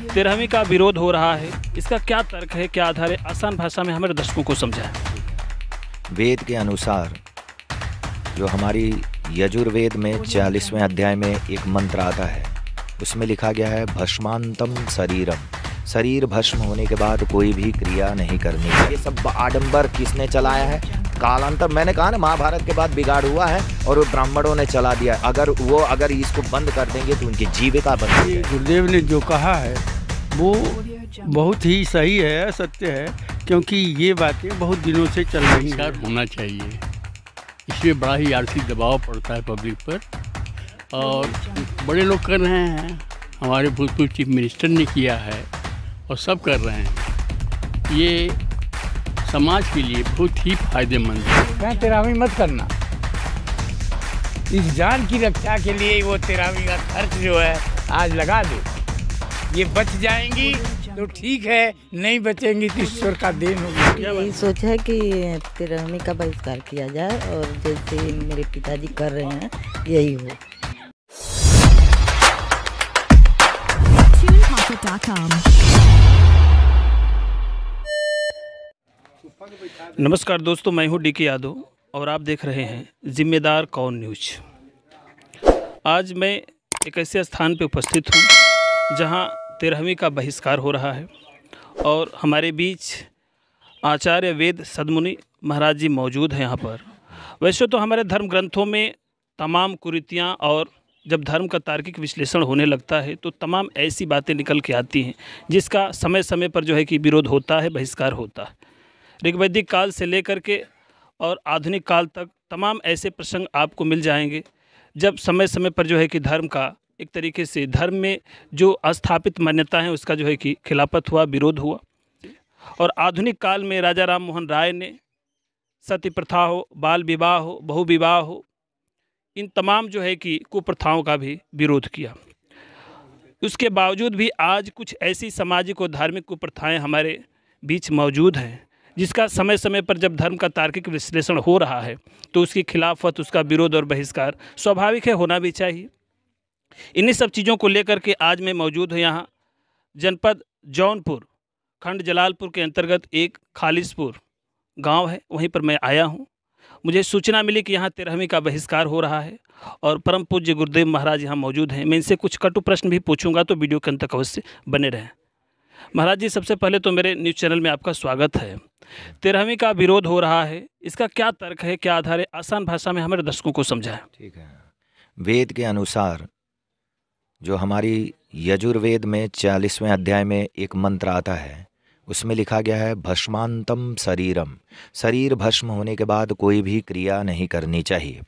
13वीं का विरोध हो रहा है, इसका क्या तर्क है, क्या आधार है, आसान भाषा में हमारे दर्शकों को समझाएं। वेद के अनुसार जो हमारी यजुर्वेद में 40वें अध्याय में एक मंत्र आता है, उसमें लिखा गया है भस्मांतम शरीरम। शरीर भस्म होने के बाद कोई भी क्रिया नहीं करनी। ये सब आडंबर किसने चलाया है? कालांतर, मैंने कहा ना, महाभारत के बाद बिगाड़ हुआ है और वो ब्राह्मणों ने चला दिया। अगर इसको बंद कर देंगे तो उनकी जीविका बंद हो जाएगी। गुरुदेव ने जो कहा है वो बहुत ही सही है, सत्य है, क्योंकि ये बातें बहुत दिनों से चल रही हैं। होना चाहिए, इसमें बड़ा ही आर्थिक दबाव पड़ता है पब्लिक पर, और बड़े लोग कर रहे हैं, हमारे भूतपूर्व चीफ मिनिस्टर ने किया है और सब कर रहे हैं। ये समाज के लिए बहुत ही फायदेमंद है। क्या 13वीं मत करना, इस जान की रक्षा के लिए वो 13वीं का खर्च जो है आज लगा दो। ये बच जाएंगी तो ठीक है, नहीं बचेंगी तो ईश्वर का देन होगी। यही सोच है कि 13वीं का बहिष्कार किया जाए और जैसे मेरे पिताजी कर रहे हैं यही हो। नमस्कार दोस्तों, मैं हूं डीके यादव और आप देख रहे हैं जिम्मेदार कौन न्यूज। आज मैं एक ऐसे स्थान पर उपस्थित हूं जहां 13वीं का बहिष्कार हो रहा है और हमारे बीच आचार्य वेद सद्मुनि महाराज जी मौजूद हैं यहाँ पर। वैसे तो हमारे धर्म ग्रंथों में तमाम कुरीतियाँ और जब धर्म का तार्किक विश्लेषण होने लगता है तो तमाम ऐसी बातें निकल के आती हैं जिसका समय समय पर जो है कि विरोध होता है, बहिष्कार होता है। ऋग्वैदिक काल से लेकर के और आधुनिक काल तक तमाम ऐसे प्रसंग आपको मिल जाएंगे जब समय समय पर जो है कि धर्म का एक तरीके से धर्म में जो अस्थापित मान्यता है उसका जो है कि खिलाफत हुआ, विरोध हुआ। और आधुनिक काल में राजा राम मोहन राय ने सती प्रथा हो, बाल विवाह हो, बहु विवाह हो, इन तमाम जो है कि कुप्रथाओं का भी विरोध किया। उसके बावजूद भी आज कुछ ऐसी सामाजिक और धार्मिक कुप्रथाएं हमारे बीच मौजूद हैं जिसका समय समय पर जब धर्म का तार्किक विश्लेषण हो रहा है तो उसकी खिलाफत, उसका विरोध और बहिष्कार स्वाभाविक है, होना भी चाहिए। इन्हीं सब चीज़ों को लेकर के आज मैं मौजूद हूँ यहाँ जनपद जौनपुर, खंड जलालपुर के अंतर्गत एक खालिसपुर गांव है, वहीं पर मैं आया हूँ। मुझे सूचना मिली कि यहाँ 13वीं का बहिष्कार हो रहा है और परम पूज्य गुरुदेव महाराज यहाँ मौजूद हैं। मैं इनसे कुछ कटु प्रश्न भी पूछूंगा, तो वीडियो के अंत तक अवश्य बने रहें। महाराज जी, सबसे पहले तो मेरे न्यूज़ चैनल में आपका स्वागत है। 13वीं का विरोध हो रहा है, इसका क्या तर्क है, क्या आधार है, आसान भाषा में हमारे दर्शकों को समझाएं। ठीक है। वेद के अनुसार जो हमारी यजुर्वेद में 40वें अध्याय में एक मंत्र आता है, उसमें लिखा गया है भस्मांतम शरीरम। शरीर भस्म होने के बाद कोई भी क्रिया नहीं करनी चाहिए।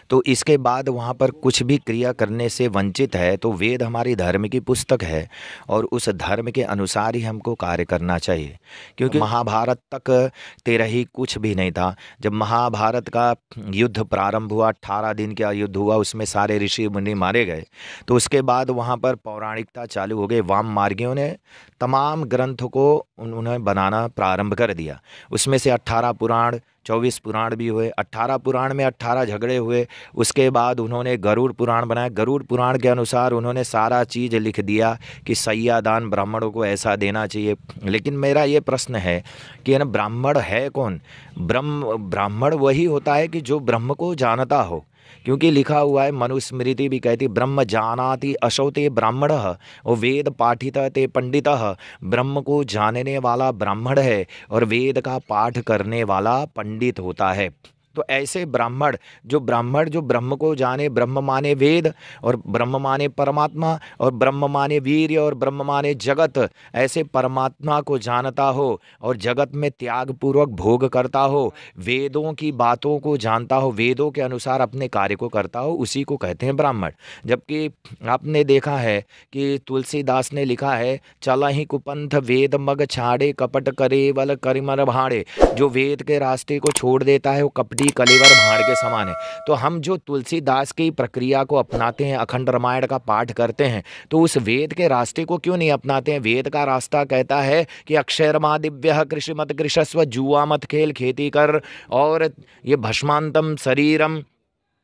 तो इसके बाद वहाँ पर कुछ भी क्रिया करने से वंचित है। तो वेद हमारी धर्म की पुस्तक है और उस धर्म के अनुसार ही हमको कार्य करना चाहिए, क्योंकि महाभारत तक 13 ही कुछ भी नहीं था। जब महाभारत का युद्ध प्रारंभ हुआ, 18 दिन का युद्ध हुआ, उसमें सारे ऋषि मुनि मारे गए। तो उसके बाद वहाँ पर पौराणिकता चालू हो गई। वाम मार्गियों ने तमाम ग्रंथों को उन्होंने बनाना प्रारंभ कर दिया। उसमें से 18 पुराण, 24 पुराण भी हुए। 18 पुराण में 18 झगड़े हुए। उसके बाद उन्होंने गरुड़ पुराण बनाया। गरुड़ पुराण के अनुसार उन्होंने सारा चीज़ लिख दिया कि सैयादान ब्राह्मणों को ऐसा देना चाहिए। लेकिन मेरा ये प्रश्न है कि ना, ब्राह्मण है कौन? ब्राह्मण वही होता है कि जो ब्रह्म को जानता हो, क्योंकि लिखा हुआ है, मनुस्मृति भी कहती, ब्रह्म जानाति असौ ते ब्राह्मणः और वेद पाठितः ते पंडितः। ब्रह्म को जानने वाला ब्राह्मण है और वेद का पाठ करने वाला पंडित होता है। तो ऐसे ब्राह्मण जो ब्रह्म को जाने, ब्रह्म माने वेद और ब्रह्म माने परमात्मा और ब्रह्म माने वीर्य और ब्रह्म माने जगत, ऐसे परमात्मा को जानता हो और जगत में त्याग पूर्वक भोग करता हो, वेदों की बातों को जानता हो, वेदों के अनुसार अपने कार्य को करता हो, उसी को कहते हैं ब्राह्मण। जबकि आपने देखा है कि तुलसीदास ने लिखा है, चला ही कुपंथ वेद मग छाड़े कपट करेवल करिमर भाड़े। जो वेद के रास्ते को छोड़ देता है वो कपटी कलेवर भाड़ के समान है। तो हम जो तुलसीदास की प्रक्रिया को अपनाते हैं, अखंड रामायण का पाठ करते हैं, तो उस वेद के रास्ते को क्यों नहीं अपनाते हैं? वेद का रास्ता कहता है कि अक्षरमा दिव्य कृषि मत कृषस्व, जुआ मत खेल, खेती कर, और ये भस्मांतम शरीरम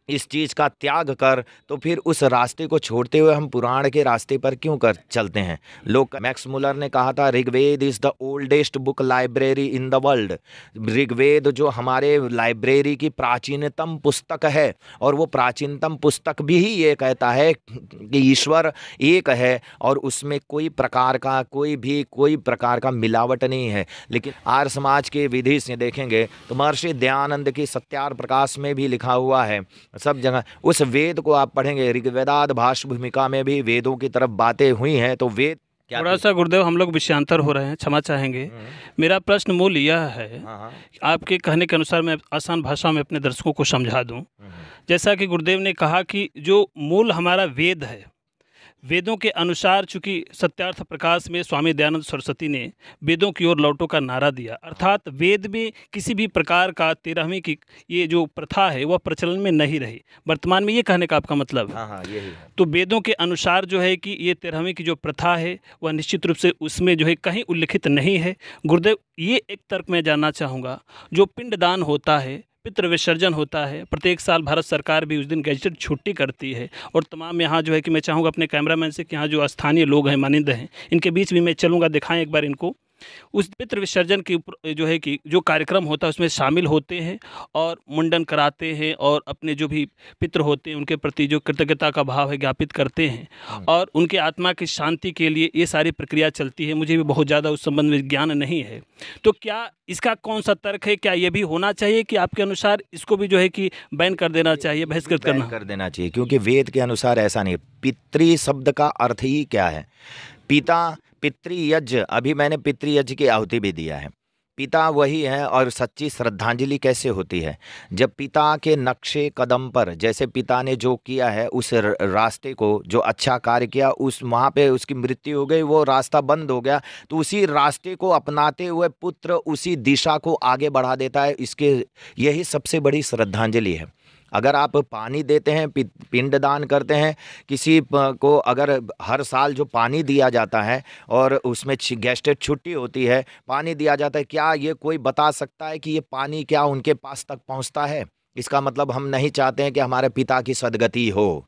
इस चीज़ का त्याग कर, तो फिर उस रास्ते को छोड़ते हुए हम पुराण के रास्ते पर क्यों कर चलते हैं। लोग, मैक्स मुलर ने कहा था, Rigveda is the oldest book library in the world. Rigveda जो हमारे लाइब्रेरी की प्राचीनतम पुस्तक है, और वो प्राचीनतम पुस्तक भी ही ये कहता है कि ईश्वर एक है और उसमें कोई प्रकार का मिलावट नहीं है। लेकिन आर्य समाज के विधि से देखेंगे तो महर्षि दयानंद की सत्यार प्रकाश में भी लिखा हुआ है, सब जगह उस वेद को आप पढ़ेंगे, ऋग्वेदाद भाष्य भूमिका में भी वेदों की तरफ बातें हुई हैं। तो वेद थोड़ा सा गुरुदेव हम लोग विषयांतर हो रहे हैं, क्षमा चाहेंगे। मेरा प्रश्न मूल यह है, आपके कहने के अनुसार मैं आसान भाषा में अपने दर्शकों को समझा दूं। जैसा कि गुरुदेव ने कहा कि जो मूल हमारा वेद है, वेदों के अनुसार, चूँकि सत्यार्थ प्रकाश में स्वामी दयानंद सरस्वती ने वेदों की ओर लौटो का नारा दिया, अर्थात वेद में किसी भी प्रकार का 13वीं की ये जो प्रथा है वह प्रचलन में नहीं रही वर्तमान में, ये कहने का आपका मतलब है? हाँ, यही है। तो वेदों के अनुसार जो है कि ये 13वीं की जो प्रथा है वह निश्चित रूप से उसमें जो है कहीं उल्लिखित नहीं है। गुरुदेव, ये एक तर्क मैं जानना चाहूँगा, जो पिंडदान होता है, पितृ विसर्जन होता है, प्रत्येक साल भारत सरकार भी उस दिन गैजेटेड छुट्टी करती है, और तमाम यहाँ जो है कि मैं चाहूँगा अपने कैमरामैन से कि यहाँ जो स्थानीय लोग हैं, मानिंद हैं, इनके बीच भी मैं चलूँगा, दिखाएं एक बार इनको। उस पितृ विसर्जन के ऊपर जो है कि जो कार्यक्रम होता है उसमें शामिल होते हैं और मुंडन कराते हैं और अपने जो भी पितृ होते हैं उनके प्रति जो कृतज्ञता का भाव है ज्ञापित करते हैं, और उनके आत्मा की शांति के लिए ये सारी प्रक्रिया चलती है। मुझे भी बहुत ज़्यादा उस संबंध में ज्ञान नहीं है, तो क्या इसका कौन सा तर्क है? क्या ये भी होना चाहिए कि आपके अनुसार इसको भी जो है कि बैन कर देना चाहिए, बहिष्कृत करना कर देना चाहिए? क्योंकि वेद के अनुसार ऐसा नहीं। पितृ शब्द का अर्थ ही क्या है? पिता, पितृयज्ञ, अभी मैंने पितृयज्ञ की आहुति भी दिया है। पिता वही है, और सच्ची श्रद्धांजलि कैसे होती है? जब पिता के नक्शे कदम पर, जैसे पिता ने जो किया है उस रास्ते को, जो अच्छा कार्य किया, उस वहाँ पे उसकी मृत्यु हो गई, वो रास्ता बंद हो गया, तो उसी रास्ते को अपनाते हुए पुत्र उसी दिशा को आगे बढ़ा देता है। इसके यही सबसे बड़ी श्रद्धांजलि है। अगर आप पानी देते हैं, पिंडदान करते हैं, किसी को अगर हर साल जो पानी दिया जाता है और उसमें गैजेटेड छुट्टी होती है, पानी दिया जाता है, क्या ये कोई बता सकता है कि ये पानी क्या उनके पास तक पहुंचता है? इसका मतलब हम नहीं चाहते हैं कि हमारे पिता की सदगति हो,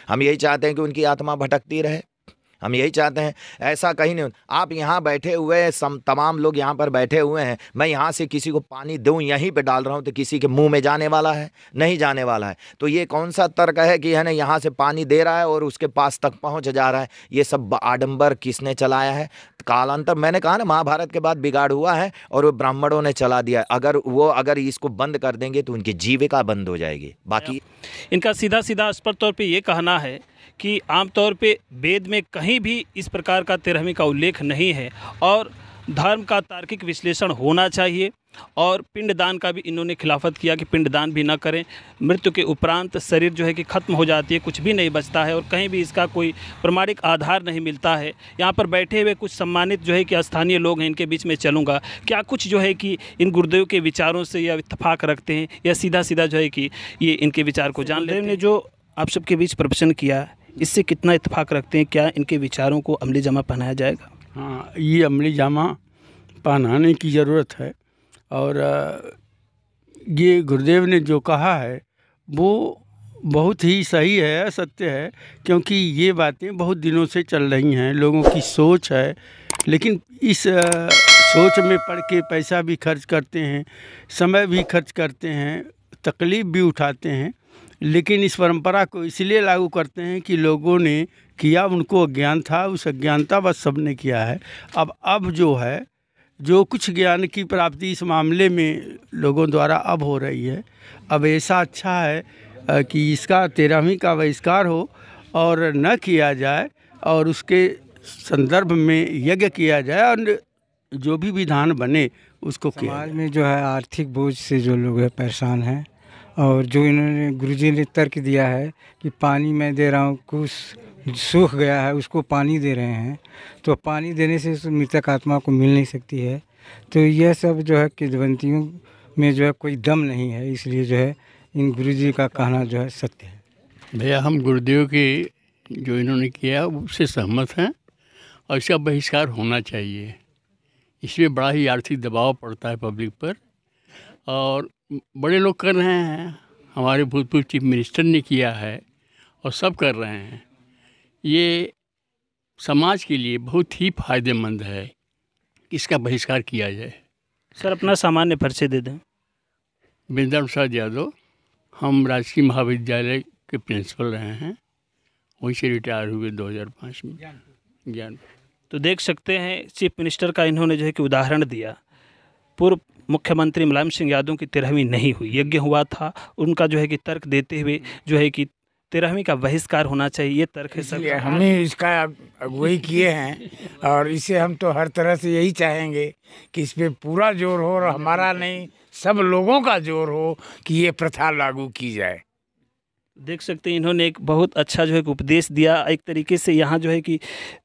हम यही चाहते हैं कि उनकी आत्मा भटकती रहे, हम यही चाहते हैं। ऐसा कहीं नहीं। आप यहाँ बैठे हुए तमाम लोग यहाँ पर बैठे हुए हैं, मैं यहाँ से किसी को पानी दूँ, यहीं पे डाल रहा हूँ, तो किसी के मुंह में जाने वाला है? नहीं जाने वाला है। तो ये कौन सा तर्क है कि है ना, यहाँ से पानी दे रहा है और उसके पास तक पहुँच जा रहा है? ये सब आडंबर किसने चलाया है? कालांतर, मैंने कहा ना, महाभारत के बाद बिगाड़ हुआ है और वो ब्राह्मणों ने चला दिया। अगर इसको बंद कर देंगे तो उनकी जीविका बंद हो जाएगी। बाकी इनका सीधा सीधा स्पष्ट तौर पे ये कहना है कि आमतौर पे वेद में कहीं भी इस प्रकार का 13वीं का उल्लेख नहीं है, और धर्म का तार्किक विश्लेषण होना चाहिए, और पिंडदान का भी इन्होंने खिलाफत किया कि पिंडदान भी ना करें। मृत्यु के उपरांत शरीर जो है कि ख़त्म हो जाती है, कुछ भी नहीं बचता है, और कहीं भी इसका कोई प्रमाणिक आधार नहीं मिलता है। यहाँ पर बैठे हुए कुछ सम्मानित जो है कि स्थानीय लोग हैं, इनके बीच में चलूँगा, क्या कुछ जो है कि इन गुरुदेव के विचारों से या इत्तेफाक रखते हैं, या सीधा सीधा जो है कि ये इनके विचार को जान लेते हैं? ने जो आप सबके बीच प्रवचन किया, इससे कितना इत्तेफाक रखते हैं? क्या इनके विचारों को अमली जामा पहनाया जाएगा? हाँ, ये अमली जामा पहनाने की ज़रूरत है, और ये गुरुदेव ने जो कहा है वो बहुत ही सही है, सत्य है, क्योंकि ये बातें बहुत दिनों से चल रही हैं, लोगों की सोच है, लेकिन इस सोच में पड़ के पैसा भी खर्च करते हैं, समय भी खर्च करते हैं, तकलीफ़ भी उठाते हैं, लेकिन इस परंपरा को इसलिए लागू करते हैं कि लोगों ने किया, उनको अज्ञान था, उस अज्ञानता बस सबने किया है। अब जो है, जो कुछ ज्ञान की प्राप्ति इस मामले में लोगों द्वारा अब हो रही है, अब ऐसा अच्छा है कि इसका 13वीं का बहिष्कार हो और न किया जाए, और उसके संदर्भ में यज्ञ किया जाए, और जो भी विधान बने उसको किया जाए। समाज में जो है आर्थिक बोझ से जो लोग हैं परेशान हैं, और जो इन्होंने गुरुजी ने तर्क दिया है कि पानी मैं दे रहा हूँ, कुछ सूख गया है उसको पानी दे रहे हैं, तो पानी देने से उस मृतक आत्मा को मिल नहीं सकती है। तो यह सब जो है किंवदंतियों में जो है कोई दम नहीं है, इसलिए जो है इन गुरुजी का कहना जो है सत्य है। भैया, हम गुरुदेव के जो इन्होंने किया उससे सहमत हैं, और इसका बहिष्कार होना चाहिए। इसमें बड़ा ही आर्थिक दबाव पड़ता है पब्लिक पर, और बड़े लोग कर रहे हैं, हमारे भूतपूर्व चीफ मिनिस्टर ने किया है और सब कर रहे हैं, ये समाज के लिए बहुत ही फायदेमंद है। इसका बहिष्कार किया जाए। सर अपना सामान्य परिचय दे दें। वृंदा प्रसाद यादव, हम राजकीय महाविद्यालय के प्रिंसिपल रहे हैं, वहीं से रिटायर हुए 2005 में ज्ञान। तो देख सकते हैं चीफ मिनिस्टर का इन्होंने जो है कि उदाहरण दिया। पूर्व मुख्यमंत्री मुलायम सिंह यादव की 13वीं नहीं हुई, यज्ञ हुआ था, उनका जो है कि तर्क देते हुए जो है कि 13वीं का बहिष्कार होना चाहिए, ये तर्क है सर। हमने इसका अगुवाई किए हैं और इसे हम तो हर तरह से यही चाहेंगे कि इस पे पूरा जोर हो और हमारा नहीं सब लोगों का जोर हो कि ये प्रथा लागू की जाए। देख सकते हैं इन्होंने एक बहुत अच्छा जो है कि उपदेश दिया। एक तरीके से यहाँ जो है कि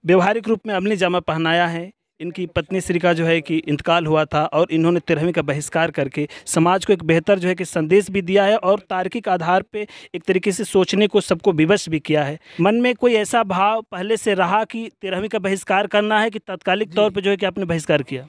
व्यवहारिक रूप में अमली जामा पहनाया है। इनकी पत्नी श्री का जो है कि इंतकाल हुआ था और इन्होंने 13वीं का बहिष्कार करके समाज को एक बेहतर जो है कि संदेश भी दिया है और तार्किक आधार पे एक तरीके से सोचने को सबको विवश भी किया है। मन में कोई ऐसा भाव पहले से रहा कि 13वीं का बहिष्कार करना है कि तात्कालिक तौर पे जो है कि आपने बहिष्कार किया?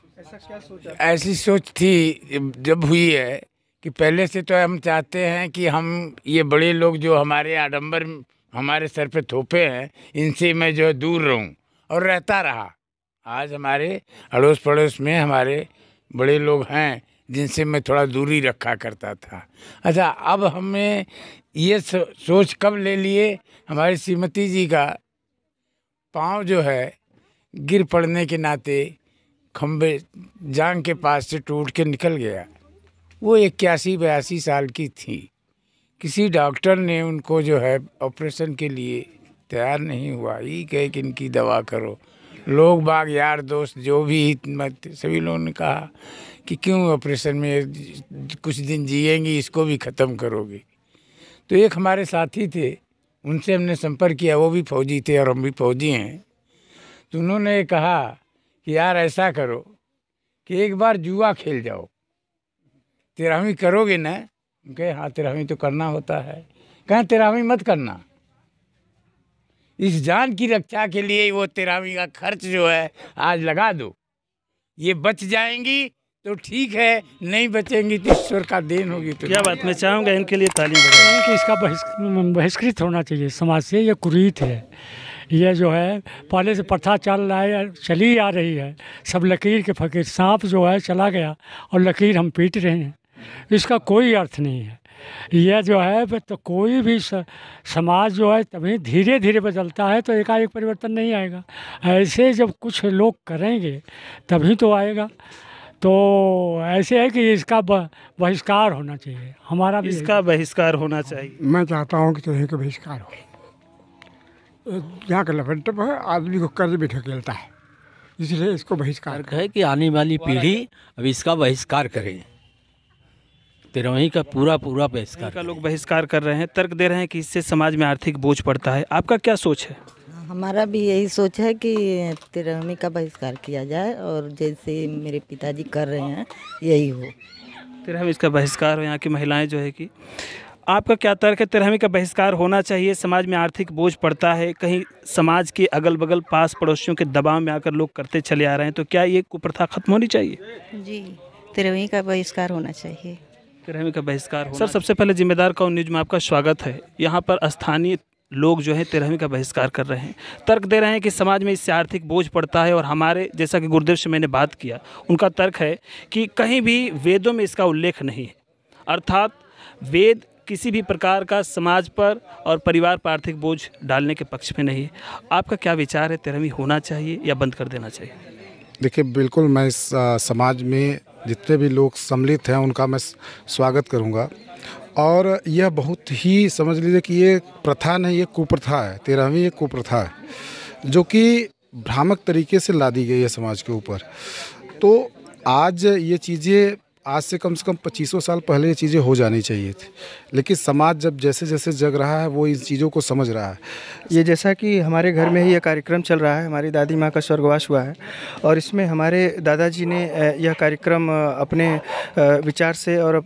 ऐसी सोच थी जब हुई है कि पहले से तो हम चाहते हैं कि हम ये बड़े लोग जो हमारे आडंबर हमारे सर पे थोपे हैं, इनसे मैं जो है दूर रहूं और रहता रहा। आज हमारे अड़ोस पड़ोस में हमारे बड़े लोग हैं जिनसे मैं थोड़ा दूरी रखा करता था। अच्छा, अब हमें ये सोच कब ले लिए, हमारी श्रीमती जी का पाँव जो है गिर पड़ने के नाते खम्बे जांग के पास से टूट के निकल गया। वो 81-82 साल की थी। किसी डॉक्टर ने उनको जो है ऑपरेशन के लिए तैयार नहीं हुआ, ये कहे कि इनकी दवा करो। लोग बाग यार दोस्त जो भी सभी लोगों ने कहा कि क्यों ऑपरेशन में कुछ दिन जिएंगी, इसको भी ख़त्म करोगे। तो एक हमारे साथी थे, उनसे हमने संपर्क किया, वो भी फौजी थे और हम भी फौजी हैं। तो उन्होंने कहा कि यार ऐसा करो कि एक बार जुआ खेल जाओ, 13वीं करोगे ना? कहे हाँ 13वीं तो करना होता है। कहें 13वीं मत करना, इस जान की रक्षा के लिए वो 13वीं का खर्च जो है आज लगा दो। ये बच जाएंगी तो ठीक है, नहीं बचेंगी तो ईश्वर का देन होगी। तो क्या बात, मैं चाहूँगा इनके लिए ताली बजाएं। कि इसका बहिष्कृत होना चाहिए समाज से। ये कुरीत है, ये जो है पहले से प्रथा चली आ रही है। सब लकीर के फकीर, सांप जो है चला गया और लकीर हम पीट रहे हैं, इसका कोई अर्थ नहीं है। यह जो है तो कोई भी समाज जो है तभी धीरे धीरे बदलता है, तो एकाएक परिवर्तन नहीं आएगा। ऐसे जब कुछ लोग करेंगे तभी तो आएगा। तो ऐसे है कि इसका बहिष्कार होना चाहिए, हमारा भी इसका बहिष्कार होना चाहिए। मैं चाहता हूँ कि तरह का बहिष्कार हो। यहाँ का लपेटप है, आदमी को कर्ज भी ढकेलता है, इसलिए इसको बहिष्कार है कि आने वाली पीढ़ी अब इसका बहिष्कार करें। 13वीं का पूरा बहिष्कार का लोग बहिष्कार कर रहे हैं, तर्क दे रहे हैं कि इससे समाज में आर्थिक बोझ पड़ता है। आपका क्या सोच है? हमारा भी यही सोच है कि 13वीं का बहिष्कार किया जाए और जैसे मेरे पिताजी कर रहे हैं यही हो। 13वीं इसका बहिष्कार हो। यहाँ की महिलाएं जो है कि आपका क्या तर्क है? 13वीं का बहिष्कार होना चाहिए, समाज में आर्थिक बोझ पड़ता है, कहीं समाज के अगल बगल पास पड़ोसियों के दबाव में आकर लोग करते चले आ रहे हैं, तो क्या ये कुप्रथा खत्म होनी चाहिए? जी, 13वीं का बहिष्कार होना चाहिए। 13वीं का बहिष्कार होना। सर सबसे पहले जिम्मेदार कौन न्यूज़ में आपका स्वागत है। यहाँ पर स्थानीय लोग जो है 13वीं का बहिष्कार कर रहे हैं, तर्क दे रहे हैं कि समाज में इससे आर्थिक बोझ पड़ता है। और हमारे जैसा कि गुरुदेव से मैंने बात किया, उनका तर्क है कि कहीं भी वेदों में इसका उल्लेख नहीं है, अर्थात वेद किसी भी प्रकार का समाज पर और परिवार पर आर्थिक बोझ डालने के पक्ष में नहीं है। आपका क्या विचार है, 13वीं होना चाहिए या बंद कर देना चाहिए? देखिए, बिल्कुल मैं इस समाज में जितने भी लोग सम्मिलित हैं उनका मैं स्वागत करूंगा। और यह बहुत ही समझ लीजिए कि ये प्रथा नहीं, ये कुप्रथा है। 13वीं एक कुप्रथा है जो कि भ्रामक तरीके से लादी गई है समाज के ऊपर। तो आज ये चीज़ें आज से कम 25 साल पहले ये चीज़ें हो जानी चाहिए थी, लेकिन समाज जब जैसे जैसे जग रहा है वो इन चीज़ों को समझ रहा है। ये जैसा कि हमारे घर में ही ये कार्यक्रम चल रहा है, हमारी दादी माँ का स्वर्गवास हुआ है और इसमें हमारे दादाजी ने यह कार्यक्रम अपने विचार से और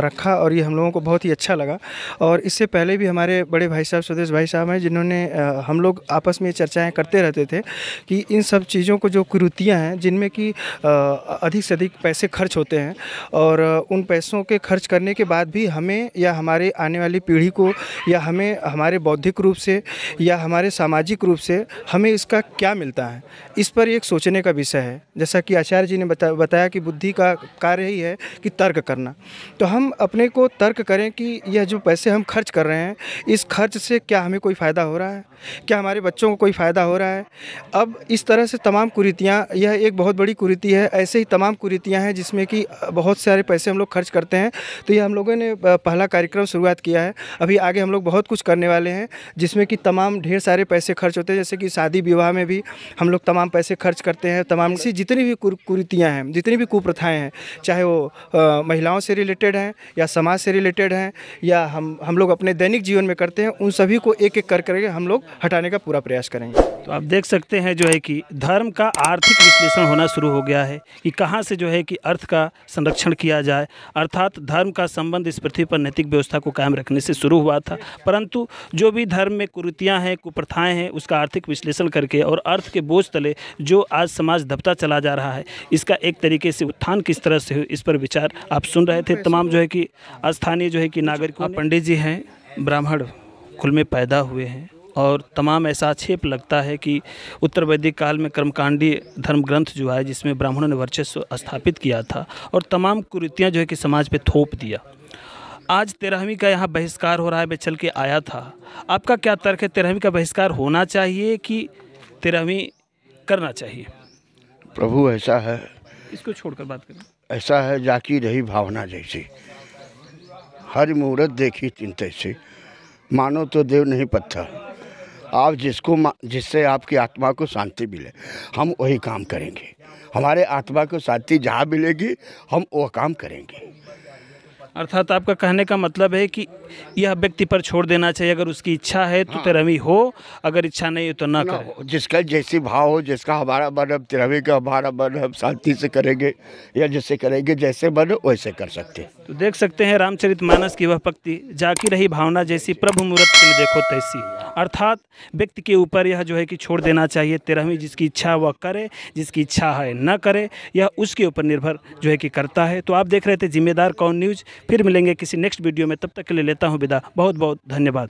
रखा और ये हम लोगों को बहुत ही अच्छा लगा। और इससे पहले भी हमारे बड़े भाई साहब सुदेश भाई साहब हैं, जिन्होंने हम लोग आपस में चर्चाएँ करते रहते थे कि इन सब चीज़ों को जो कुरीतियाँ हैं जिनमें कि अधिक से अधिक पैसे खर्च होते हैं, और उन पैसों के खर्च करने के बाद भी हमें या हमारे आने वाली पीढ़ी को या हमें हमारे बौद्धिक रूप से या हमारे सामाजिक रूप से हमें इसका क्या मिलता है, इस पर एक सोचने का विषय है। जैसा कि आचार्य जी ने बताया कि बुद्धि का कार्य ही है कि तर्क करना। तो हम अपने को तर्क करें कि यह जो पैसे हम खर्च कर रहे हैं, इस खर्च से क्या हमें कोई फ़ायदा हो रहा है, क्या हमारे बच्चों को कोई फ़ायदा हो रहा है। अब इस तरह से तमाम कुरीतियाँ, यह एक बहुत बड़ी कुरीति है। ऐसे ही तमाम कुरीतियाँ हैं जिसमें कि बहुत सारे पैसे हम लोग खर्च करते हैं। तो ये हम लोगों ने पहला कार्यक्रम शुरुआत किया है। अभी आगे हम लोग बहुत कुछ करने वाले हैं जिसमें कि तमाम ढेर सारे पैसे खर्च होते हैं। जैसे कि शादी विवाह में भी हम लोग तमाम पैसे खर्च करते हैं। तमाम सी जितनी भी कुरीतियाँ हैं, जितनी भी कुप्रथाएँ हैं, चाहे वो महिलाओं से रिलेटेड हैं या समाज से रिलेटेड हैं या हम लोग अपने दैनिक जीवन में करते हैं, उन सभी को एक एक करके हम लोग हटाने का पूरा प्रयास करेंगे। तो आप देख सकते हैं जो है कि धर्म का आर्थिक विश्लेषण होना शुरू हो गया है कि कहाँ से जो है कि अर्थ का संरक्षण किया जाए। अर्थात धर्म का संबंध इस पृथ्वी पर नैतिक व्यवस्था को कायम रखने से शुरू हुआ था, परंतु जो भी धर्म में कुरीतियाँ हैं, कुप्रथाएं हैं, उसका आर्थिक विश्लेषण करके और अर्थ के बोझ तले जो आज समाज दबता चला जा रहा है, इसका एक तरीके से उत्थान किस तरह से हो, इस पर विचार आप सुन रहे थे। तमाम जो है कि स्थानीय जो है कि नागरिकों, पंडित जी हैं, ब्राह्मण कुल में पैदा हुए हैं और तमाम ऐसा आक्षेप लगता है कि उत्तर वैदिक काल में कर्मकांडी धर्म ग्रंथ जो है जिसमें ब्राह्मणों ने वर्चस्व स्थापित किया था और तमाम कुरीतियाँ जो है कि समाज पे थोप दिया। आज 13वीं का यहाँ बहिष्कार हो रहा है, मैं चल के आया था। आपका क्या तर्क है, 13वीं का बहिष्कार होना चाहिए कि 13वीं करना चाहिए? प्रभु ऐसा है, इसको छोड़कर बात करें। ऐसा है जाकी रही भावना जैसी, हर मुहूर्त देखी चिंता से, मानो तो देव नहीं पत्थर। आप जिससे आपकी आत्मा को शांति मिले, हम वही काम करेंगे। हमारे आत्मा को शांति जहाँ मिलेगी हम वो काम करेंगे। अर्थात आपका कहने का मतलब है कि यह व्यक्ति पर छोड़ देना चाहिए, अगर उसकी इच्छा है तो 13वीं हो, अगर इच्छा नहीं है तो ना करे। जिसका जैसी भाव हो, जिसका हमारा मन अब 13वीं का हमारा मन हम शांति से करेंगे या जैसे करेंगे, जैसे मन वैसे कर सकते हैं। तो देख सकते हैं रामचरितमानस की वह पंक्ति, जाकी रही भावना जैसी, प्रभु मूरत ने देखो तैसी। अर्थात व्यक्ति के ऊपर यह जो है कि छोड़ देना चाहिए, 13वीं जिसकी इच्छा वह करे, जिसकी इच्छा है न करे, यह उसके ऊपर निर्भर जो है कि करता है। तो आप देख रहे थे जिम्मेदार कौन न्यूज़। फिर मिलेंगे किसी नेक्स्ट वीडियो में, तब तक के लिए लेता हूँ विदा। बहुत बहुत धन्यवाद।